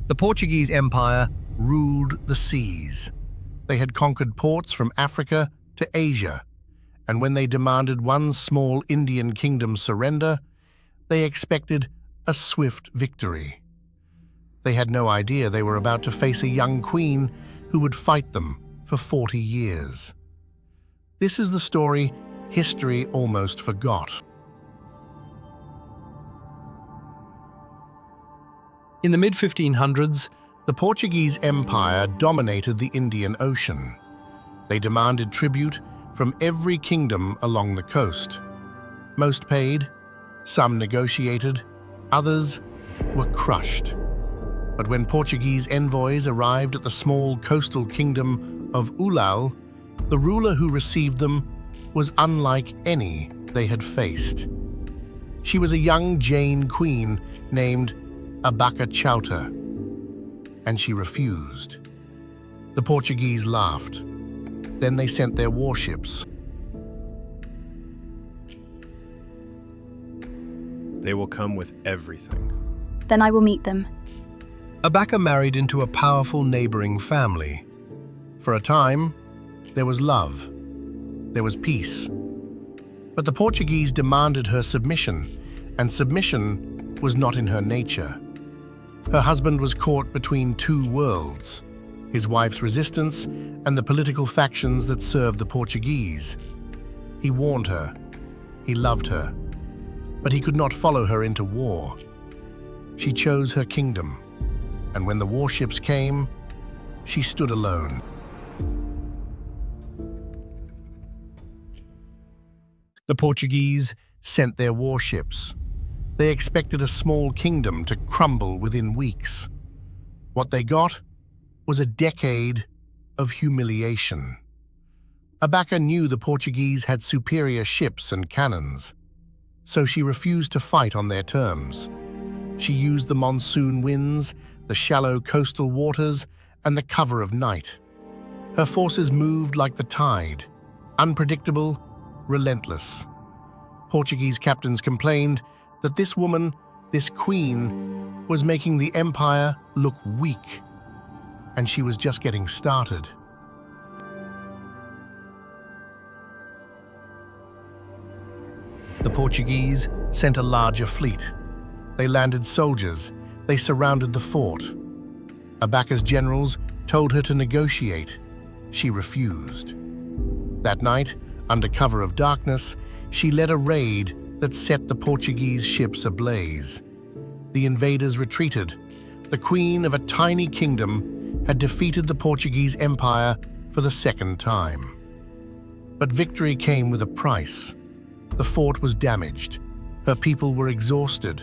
The Portuguese Empire ruled the seas. They had conquered ports from Africa to Asia, and when they demanded one small Indian kingdom surrender, they expected a swift victory. They had no idea they were about to face a young queen who would fight them for 40 years. This is the story history almost forgot. In the mid-1500s, the Portuguese Empire dominated the Indian Ocean. They demanded tribute from every kingdom along the coast. Most paid, some negotiated, others were crushed. But when Portuguese envoys arrived at the small coastal kingdom of Ullal, the ruler who received them was unlike any they had faced. She was a young Jain queen named Abbakka Chowta, and she refused. The Portuguese laughed. Then they sent their warships. They will come with everything. Then I will meet them. Abbakka married into a powerful neighboring family. For a time, there was love. There was peace. But the Portuguese demanded her submission, and submission was not in her nature. Her husband was caught between two worlds, his wife's resistance and the political factions that served the Portuguese. He warned her. He loved her. But he could not follow her into war. She chose her kingdom, and when the warships came, she stood alone. The Portuguese sent their warships. They expected a small kingdom to crumble within weeks. What they got was a decade of humiliation. Abbakka knew the Portuguese had superior ships and cannons, so she refused to fight on their terms. She used the monsoon winds, the shallow coastal waters, and the cover of night. Her forces moved like the tide, unpredictable, relentless. Portuguese captains complained that this woman, this queen, was making the empire look weak, and she was just getting started. The Portuguese sent a larger fleet. They landed soldiers. They surrounded the fort. Abbakka's generals told her to negotiate. She refused. That night, under cover of darkness, she led a raid that set the Portuguese ships ablaze. The invaders retreated. The queen of a tiny kingdom had defeated the Portuguese Empire for the second time. But victory came with a price. The fort was damaged. Her people were exhausted,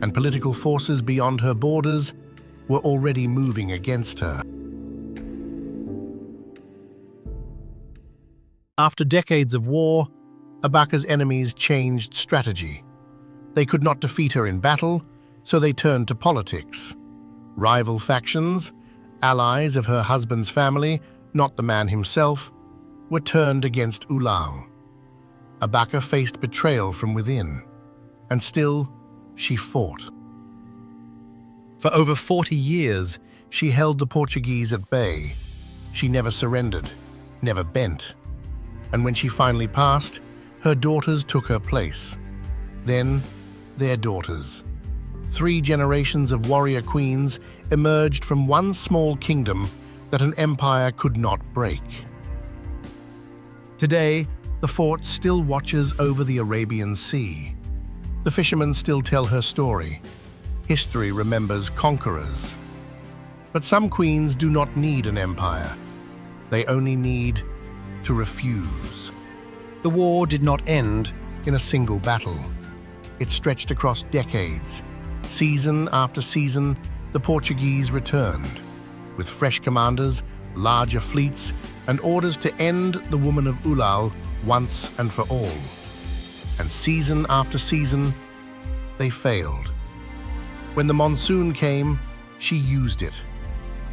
and political forces beyond her borders were already moving against her. After decades of war, Abbakka's enemies changed strategy. They could not defeat her in battle, so they turned to politics. Rival factions, allies of her husband's family, not the man himself, were turned against Ullal. Abbakka faced betrayal from within, and still she fought. For over 40 years, she held the Portuguese at bay. She never surrendered, never bent. And when she finally passed, her daughters took her place. Then, their daughters. 3 generations of warrior queens emerged from one small kingdom that an empire could not break. Today, the fort still watches over the Arabian Sea. The fishermen still tell her story. History remembers conquerors. But some queens do not need an empire. They only need to refuse. The war did not end in a single battle. It stretched across decades. Season after season, the Portuguese returned, with fresh commanders, larger fleets, and orders to end the woman of Ullal once and for all. And season after season, they failed. When the monsoon came, she used it.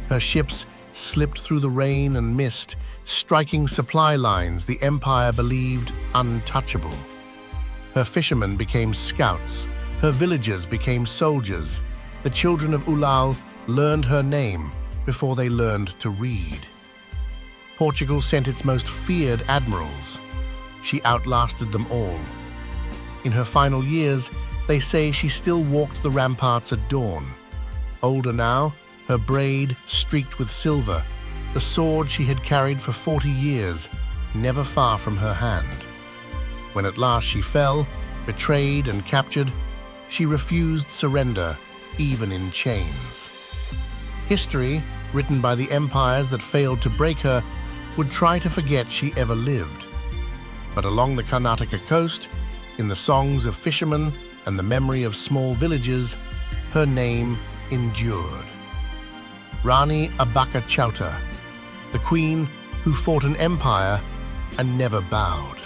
Her ships slipped through the rain and mist, striking supply lines the empire believed untouchable. Her fishermen became scouts. Her villagers became soldiers. The children of Ullal learned her name before they learned to read. Portugal sent its most feared admirals. She outlasted them all. In her final years, they say she still walked the ramparts at dawn. Older now, her braid streaked with silver, the sword she had carried for 40 years, never far from her hand. When at last she fell, betrayed and captured, she refused surrender, even in chains. History, written by the empires that failed to break her, would try to forget she ever lived. But along the Karnataka coast, in the songs of fishermen and the memory of small villages, her name endured. Rani Abbakka Chowta, the queen who fought an empire and never bowed.